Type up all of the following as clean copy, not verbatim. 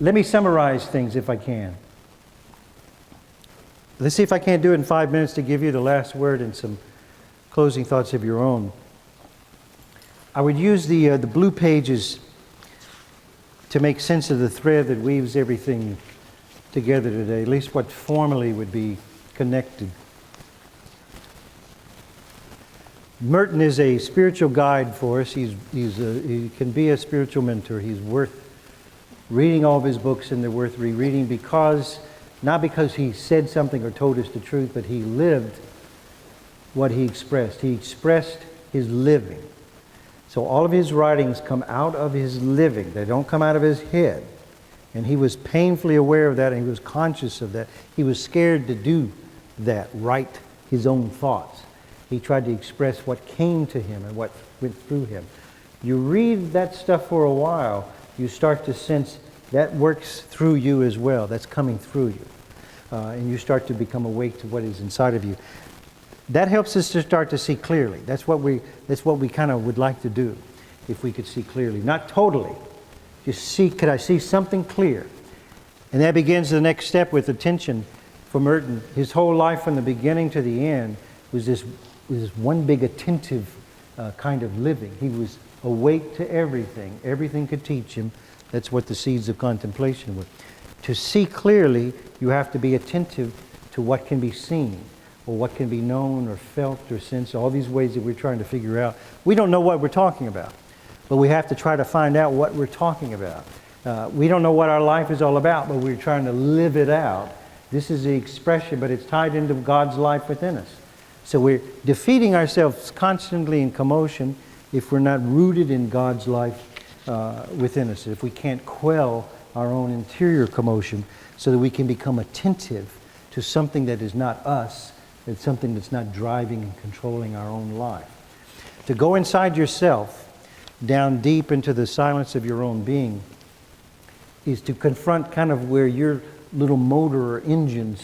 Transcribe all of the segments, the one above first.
Let me summarize things if I can. Let's see if I can't do it in 5 minutes to give you the last word and some closing thoughts of your own. I would use the blue pages to make sense of the thread that weaves everything together today, at least what formally would be connected. Merton is a spiritual guide for us. He can be a spiritual mentor. He's worth reading all of his books, and they're worth rereading not because he said something or told us the truth, but he lived what he expressed. He expressed his living. So all of his writings come out of his living. They don't come out of his head. And he was painfully aware of that, and he was conscious of that. He was scared to do that, write his own thoughts. He tried to express what came to him and what went through him. You read that stuff for a while, you start to sense that works through you as well. That's coming through you. And you start to become awake to what is inside of you. That helps us to start to see clearly. That's what we kind of would like to do, if we could see clearly. Not totally. Just see, could I see something clear? And that begins the next step with attention for Merton. His whole life from the beginning to the end was this one big attentive kind of living. He was awake to everything. Everything could teach him. That's what the seeds of contemplation were. To see clearly, you have to be attentive to what can be seen, or what can be known or felt or sensed, all these ways that we're trying to figure out. We don't know what we're talking about, but we have to try to find out what we're talking about. We don't know what our life is all about, but we're trying to live it out. This is the expression, but it's tied into God's life within us. So we're defeating ourselves constantly in commotion if we're not rooted in God's life within us, if we can't quell our own interior commotion so that we can become attentive to something that is not us, it's something that's not driving and controlling our own life. To go inside yourself, down deep into the silence of your own being, is to confront kind of where your little motor or engine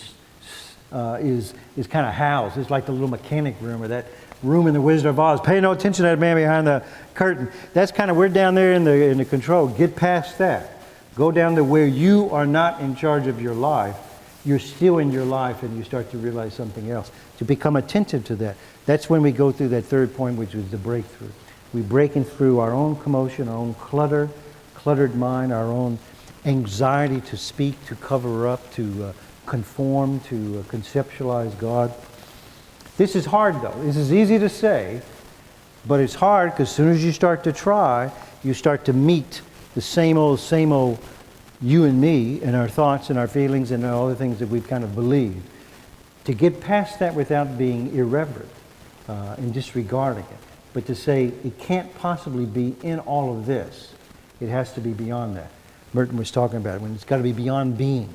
is kind of housed. It's like the little mechanic room, or that room in The Wizard of Oz. Pay no attention to that man behind the curtain. That's kind of, we're down there in the control. Get past that. Go down to where you are not in charge of your life. You're still in your life, and you start to realize something else. To become attentive to that. That's when we go through that third point, which is the breakthrough. We're breaking through our own commotion, our own cluttered mind, our own anxiety to speak, to cover up, to conform, to conceptualize God. This is hard, though. This is easy to say, but it's hard because as soon as you start to try, you start to meet the same old you and me and our thoughts and our feelings and all the things that we've kind of believed. To get past that without being irreverent and disregarding it, but to say it can't possibly be in all of this. It has to be beyond that. Merton was talking about it, when it's got to be beyond being.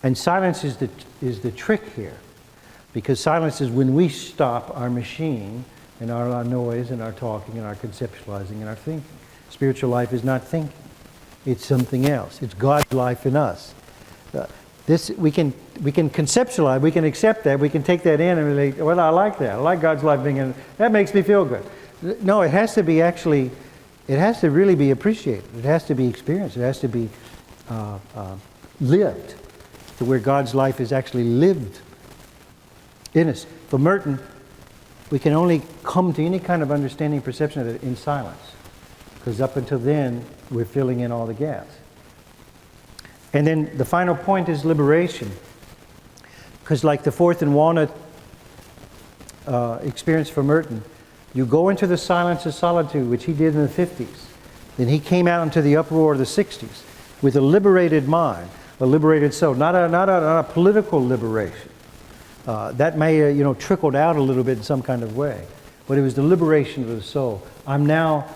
And silence is the trick here, because silence is when we stop our machine and our noise and our talking and our conceptualizing and our thinking. Spiritual life is not thinking. It's something else. It's God's life in us. This we can conceptualize. We can accept that. We can take that in and be like, well, I like that. I like God's life being in. That makes me feel good. No, it has to be actually. It has to really be appreciated. It has to be experienced. It has to be lived, to where God's life is actually lived in us. For Merton, we can only come to any kind of understanding, perception of it in silence, because up until then, we're filling in all the gaps. And then the final point is liberation, because like the Fourth and Walnut experience for Merton, you go into the silence of solitude, which he did in the 50s. Then he came out into the uproar of the 60s with a liberated mind, a liberated soul, not a political liberation. That may trickled out a little bit in some kind of way, but it was the liberation of the soul. I'm now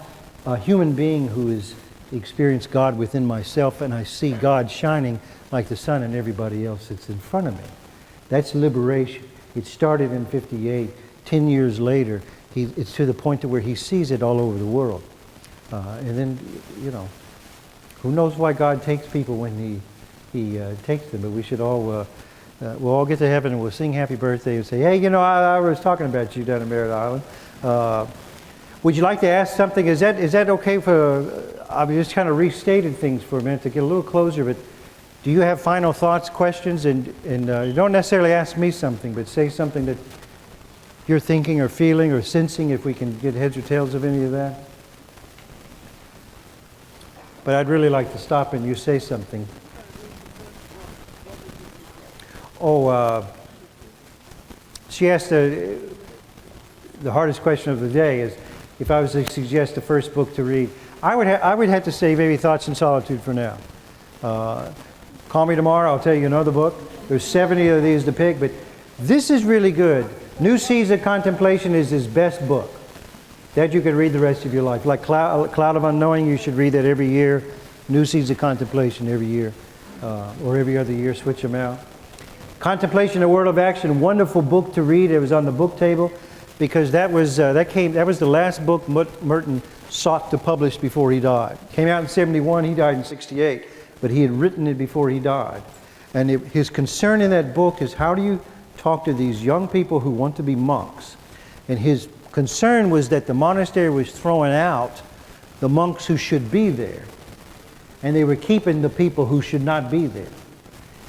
a human being who has experienced God within myself, and I see God shining like the sun in everybody else that's in front of me. That's liberation. It started in 58. 10 years later, it's to the point to where he sees it all over the world. And then, who knows why God takes people when he takes them, but we should all, we'll all get to heaven and we'll sing happy birthday and say, hey, I was talking about you down in Merritt Island. Would you like to ask something? Is that okay for, I've just kind of restated things for a minute to get a little closer, but do you have final thoughts, questions? And you don't necessarily ask me something, but say something that you're thinking or feeling or sensing, if we can get heads or tails of any of that. But I'd really like to stop and you say something. She asked the hardest question of the day is, if I was to suggest the first book to read, I would have to say maybe Thoughts in Solitude for now. Call me tomorrow, I'll tell you another book. There's 70 of these to pick, but this is really good. New Seeds of Contemplation is his best book. That you can read the rest of your life. Like Cloud of Unknowing, you should read that every year. New Seeds of Contemplation every year, or every other year, switch them out. Contemplation, A World of Action, wonderful book to read. It was on the book table because that was the last book Merton sought to publish before he died. Came out in 71, he died in 68, but he had written it before he died. And his concern in that book is, how do you talk to these young people who want to be monks? And his concern was that the monastery was throwing out the monks who should be there, and they were keeping the people who should not be there.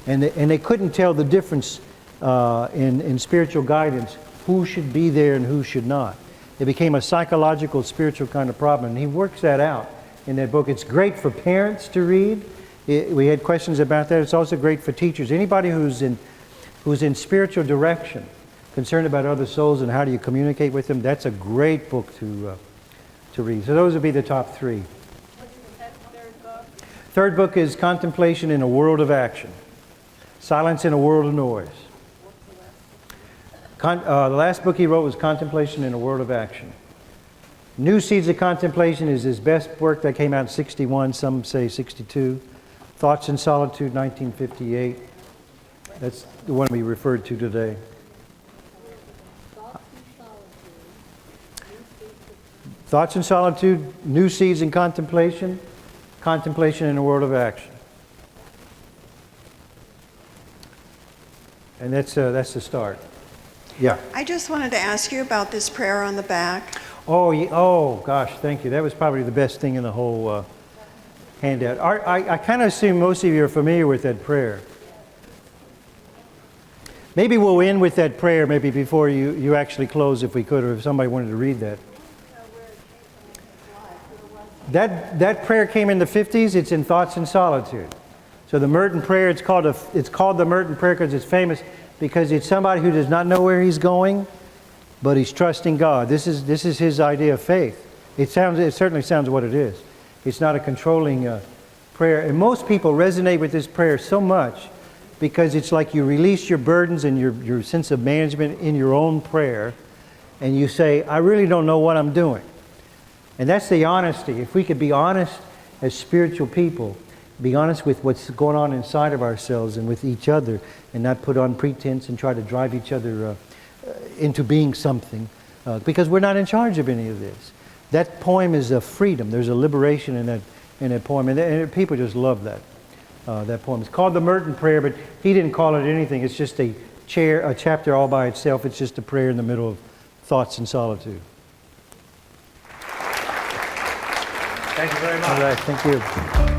And they couldn't tell the difference in spiritual guidance, who should be there and who should not. It became a psychological, spiritual kind of problem, and he works that out in that book. It's great for parents to read. We had questions about that. It's also great for teachers. Anybody who's in spiritual direction, concerned about other souls and how do you communicate with them, that's a great book to read. So those would be the top three. What's the third book? Third book is Contemplation in a World of Action. Silence in a World of Noise. The last book he wrote was Contemplation in a World of Action. New Seeds of Contemplation is his best work. That came out in 61, some say 62. Thoughts in Solitude, 1958. That's the one we referred to today. Thoughts in Solitude, New Seeds in Contemplation, Contemplation in a World of Action. And that's the start. Yeah. I just wanted to ask you about this prayer on the back. Oh gosh, thank you. That was probably the best thing in the whole handout. I kind of assume most of you are familiar with that prayer. Maybe we'll end with that prayer, maybe before you actually close, if we could, or if somebody wanted to read that. That prayer came in the 50s. It's in Thoughts in Solitude. So the Merton prayer, it's called the Merton prayer because it's famous because it's somebody who does not know where he's going, but he's trusting God. This is his idea of faith. It certainly sounds what it is. It's not a controlling prayer. And most people resonate with this prayer so much because it's like you release your burdens and your sense of management in your own prayer, and you say, I really don't know what I'm doing. And that's the honesty. If we could be honest as spiritual people, be honest with what's going on inside of ourselves and with each other, and not put on pretense and try to drive each other into being something, because we're not in charge of any of this. That poem is a freedom. There's a liberation in that poem, and people just love that poem. It's called the Merton Prayer, but he didn't call it anything. It's just a chapter all by itself. It's just a prayer in the middle of Thoughts in Solitude. Thank you very much. All right, thank you.